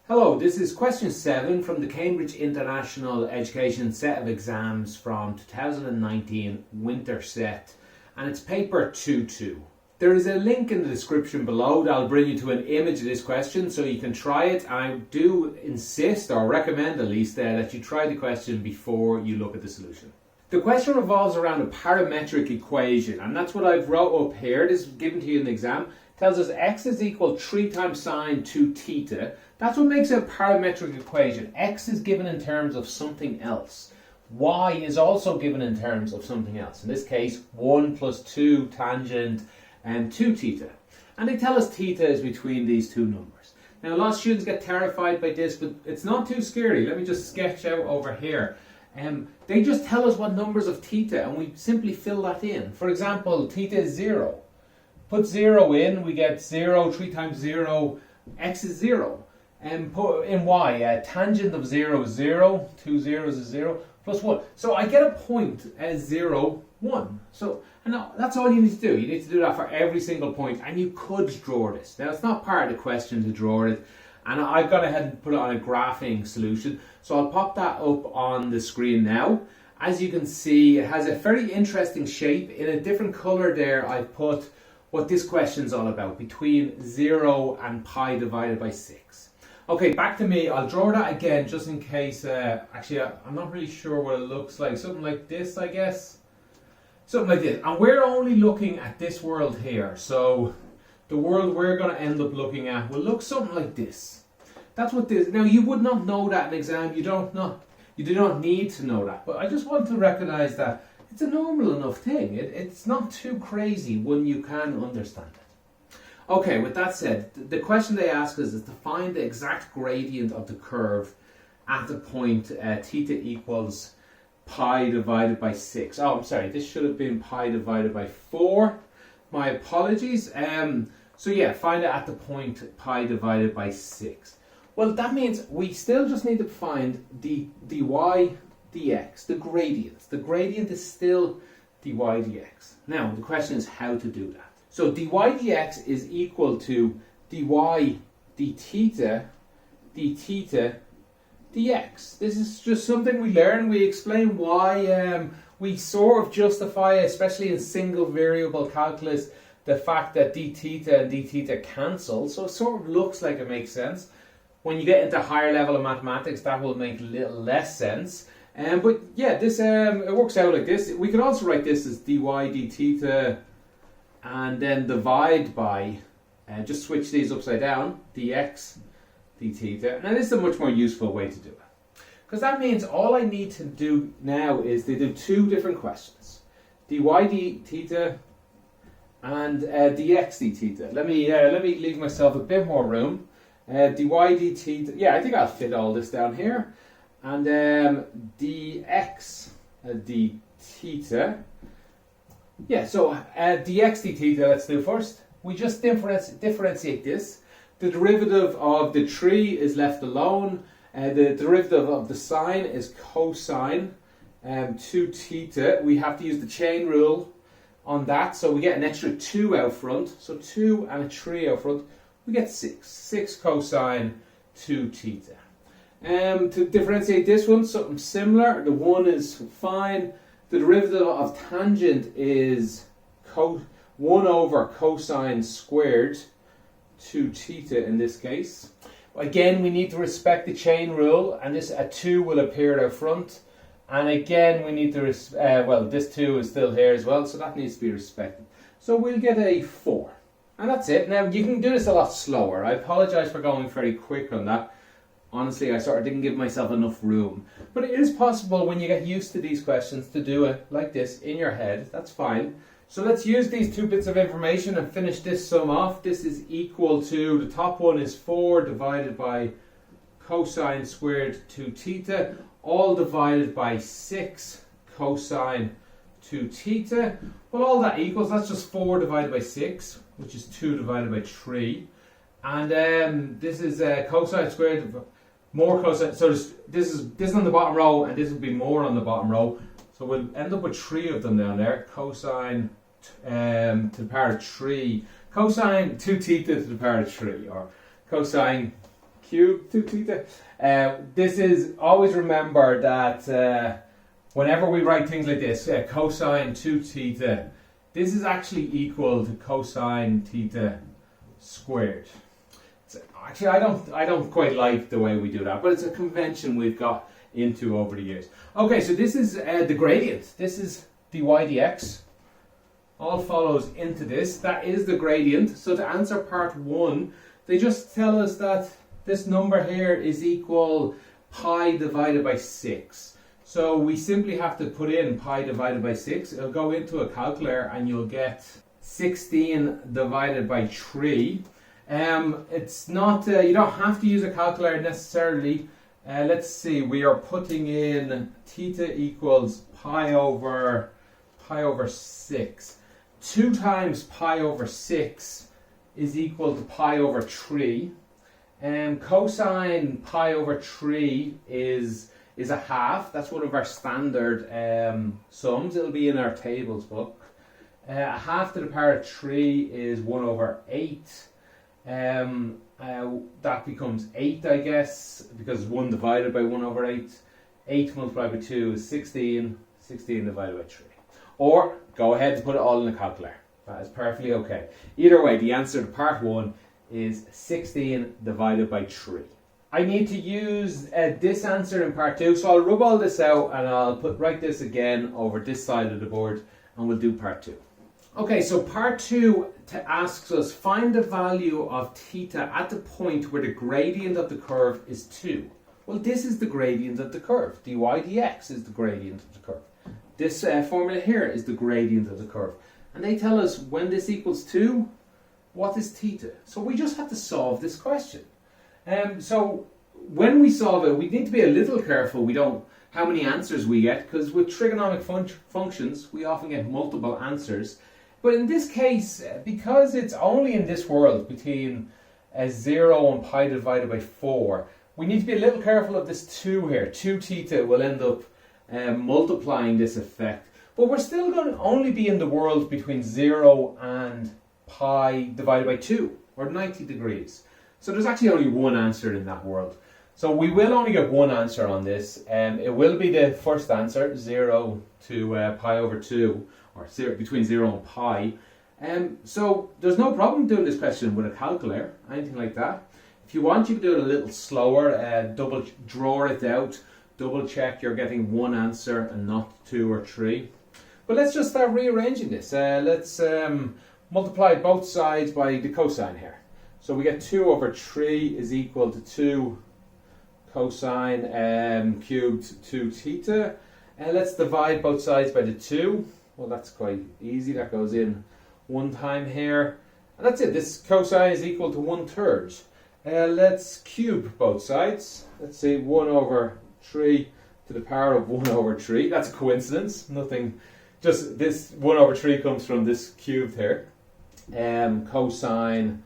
Hello, this is question 7 from the Cambridge International Education set of exams from 2019 winter set, and it's paper 2-2. There is a link in the description below that will bring you to an image of this question so you can try it. And I do insist, or recommend at least, that you try the question before you look at the solution. The question revolves around a parametric equation, and that's what I've wrote up here. This is given to you in the exam. It tells us x is equal 3 times sine 2 theta. That's what makes it a parametric equation. X is given in terms of something else. Y is also given in terms of something else. In this case, 1 plus 2 tangent and 2 theta. And they tell us theta is between these two numbers. Now, a lot of students get terrified by this, but it's not too scary. Let me just sketch out over here. They just tell us what numbers of theta, and we simply fill that in. For example, theta is 0. Put 0 in, we get 0, 3 times 0, x is 0. And put in y, tangent of 0 is 0, 2 zeros is 0, plus 1. So I get a point as 0, 1. So, and that's all you need to do. You need to do that for every single point, and you could draw this. Now, it's not part of the question to draw it, and I've gone ahead and put it on a graphing solution. So I'll pop that up on the screen now. As you can see, it has a very interesting shape. In a different color there, I've put what this question's all about, between 0 and pi divided by 6. Okay, back to me. I'll draw that again just in case. Actually, I'm not really sure what it looks like. Something like this, I guess. Something like this. And we're only looking at this world here. So the world we're going to end up looking at will look something like this. That's what this. Now, you would not know that in exam. You do not need to know that. But I just want to recognize that it's a normal enough thing. It's not too crazy when you can understand it. Okay, with that said, the question they ask us is to find the exact gradient of the curve at the point theta equals pi divided by 6. Oh, I'm sorry, this should have been pi divided by 4. My apologies. So yeah, find it at the point pi divided by 6. Well, that means we still just need to find the dy dx, the gradient. The gradient is still dy dx. Now, the question is how to do that. So dy dx is equal to dy d theta dx. This is just something we learn. We explain why we sort of justify, especially in single variable calculus, the fact that d theta and d theta cancel. So it sort of looks like it makes sense. When you get into higher level of mathematics, that will make a little less sense. But yeah, this it works out like this. We could also write this as dy d theta and then divide by, just switch these upside down, dx d theta. Now this is a much more useful way to do it. Because that means all I need to do now is to do two different questions. dy d theta and dx d theta. Let me leave myself a bit more room. Dy d theta, yeah, I think I'll fit all this down here. And dx d theta. Yeah, so dx d theta, let's do first. We just differentiate this. The derivative of the 3 is left alone. The derivative of the sine is cosine 2 theta. We have to use the chain rule on that, so we get an extra 2 out front. So 2 and a 3 out front, we get 6. 6 cosine 2 theta. To differentiate this one, something similar. The 1 is fine. The derivative of tangent is 1 over cosine squared 2 theta in this case. Again, we need to respect the chain rule, and this a 2 will appear out front. And again, we need to, well, this 2 is still here as well, so that needs to be respected. So we'll get a 4. And that's it. Now, you can do this a lot slower. I apologize for going very quick on that. Honestly, I sort of didn't give myself enough room. But it is possible when you get used to these questions to do it like this in your head. That's fine. So let's use these two bits of information and finish this sum off. This is equal to, the top one is 4 divided by cosine squared 2 theta, all divided by 6 cosine 2 theta. Well, all that equals, that's just 4 divided by 6, which is 2 divided by 3. And this is cosine squared, more cosine, so this is on the bottom row, and this will be more on the bottom row. So we'll end up with 3 of them down there. Cosine to the power of 3. Cosine 2 theta to the power of 3. Or cosine cubed 2 theta. This is, always remember that whenever we write things like this, cosine 2 theta, this is actually equal to cosine theta squared. So actually, I don't quite like the way we do that, but it's a convention we've got into over the years. Okay, so this is the gradient. This is dy dx. All follows into this. That is the gradient. So to answer part 1, they just tell us that this number here is equal pi divided by 6. So we simply have to put in pi divided by 6. It'll go into a calculator and you'll get 16 divided by 3. It's not, you don't have to use a calculator necessarily. Let's see, we are putting in theta equals pi over 6. 2 times pi over 6 is equal to pi over 3. Cosine pi over 3 is a half. That's one of our standard sums. It'll be in our tables book. A half to the power of 3 is 1 over 8. That becomes 8, I guess, because 1 divided by 1 over 8. 8 multiplied by 2 is 16. 16 divided by 3. Or go ahead and put it all in the calculator. That is perfectly okay. Either way, the answer to part 1 is 16 divided by 3. I need to use this answer in part 2, so I'll rub all this out and I'll write this again over this side of the board and we'll do part 2. Okay, so part 2 asks us find the value of theta at the point where the gradient of the curve is 2. Well, this is the gradient of the curve. dy dx is the gradient of the curve. This formula here is the gradient of the curve. And they tell us when this equals 2, what is theta? So we just have to solve this question. So when we solve it, we need to be a little careful how many answers we get, because with trigonomic functions, we often get multiple answers. But in this case, because it's only in this world between 0 and pi divided by 4, we need to be a little careful of this 2 here. 2 theta will end up multiplying this effect. But we're still going to only be in the world between 0 and pi divided by 2, or 90 degrees. So there's actually only one answer in that world. So we will only get one answer on this. It will be the first answer, 0 to pi over 2, or between 0 and pi. So there's no problem doing this question with a calculator, anything like that. If you want, you can do it a little slower, draw it out, double check you're getting one answer and not 2 or 3. But let's just start rearranging this. Let's multiply both sides by the cosine here. So we get 2 over 3 is equal to 2 cosine cubed 2 theta. And let's divide both sides by the 2. Well, that's quite easy. That goes in one time here. And that's it. This cosine is equal to 1/3. Let's cube both sides. Let's say 1 over 3 to the power of 1 over 3. That's a coincidence. Nothing. Just this 1 over 3 comes from this cubed here. Cosine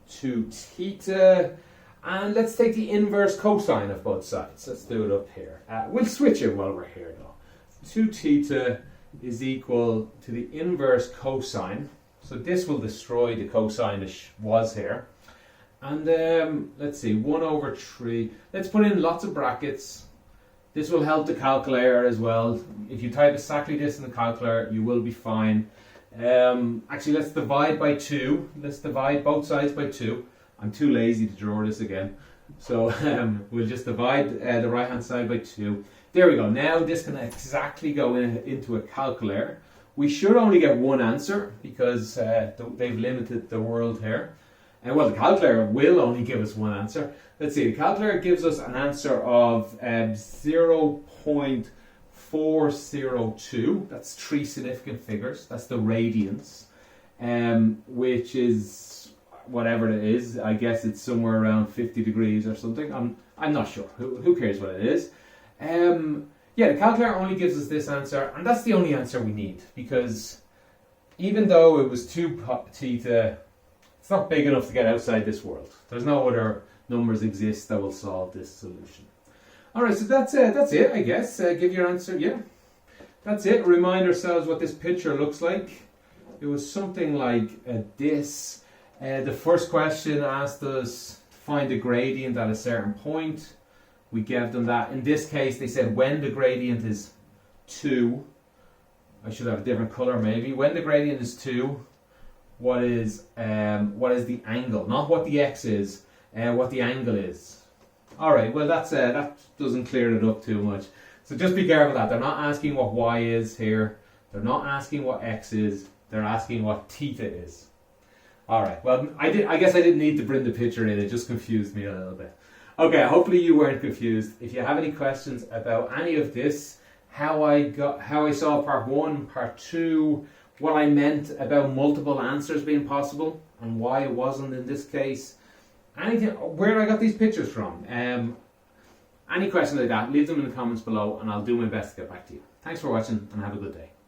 2 theta. And let's take the inverse cosine of both sides. Let's do it up here. We'll switch it while we're here though. 2 theta is equal to the inverse cosine. So this will destroy the cosine that was here. And let's see, 1 over 3. Let's put in lots of brackets. This will help the calculator as well. If you type exactly this in the calculator, you will be fine. Actually, let's divide by 2. Let's divide both sides by 2. I'm too lazy to draw this again. So we'll just divide the right hand side by 2. There we go. Now this can exactly go into a calculator. We should only get one answer because they've limited the world here. And well, the calculator will only give us one answer. Let's see, the calculator gives us an answer of 0.402. That's 3 significant figures. That's the radians, which is whatever it is. I guess it's somewhere around 50 degrees or something. I'm not sure. Who cares what it is? Yeah, the calculator only gives us this answer, and that's the only answer we need, because even though it was 2 theta, it's not big enough to get outside this world. There's no other numbers exist that will solve this solution. Alright, so that's it, I guess. Give your answer, yeah. That's it. Remind ourselves what this picture looks like. It was something like this. The first question asked us find the gradient at a certain point. We gave them that. In this case, they said when the gradient is 2, I should have a different color maybe. When the gradient is 2, what is the angle? Not what the x is, what the angle is. Alright, well that doesn't clear it up too much. So just be careful that. They're not asking what y is here. They're not asking what x is. They're asking what theta is. Alright, well I guess I didn't need to bring the picture in. It just confused me a little bit. Okay, hopefully you weren't confused. If you have any questions about any of this, how I saw part 1, part 2, what I meant about multiple answers being possible and why it wasn't in this case, anything, where I got these pictures from, any questions like that, leave them in the comments below and I'll do my best to get back to you. Thanks for watching and have a good day.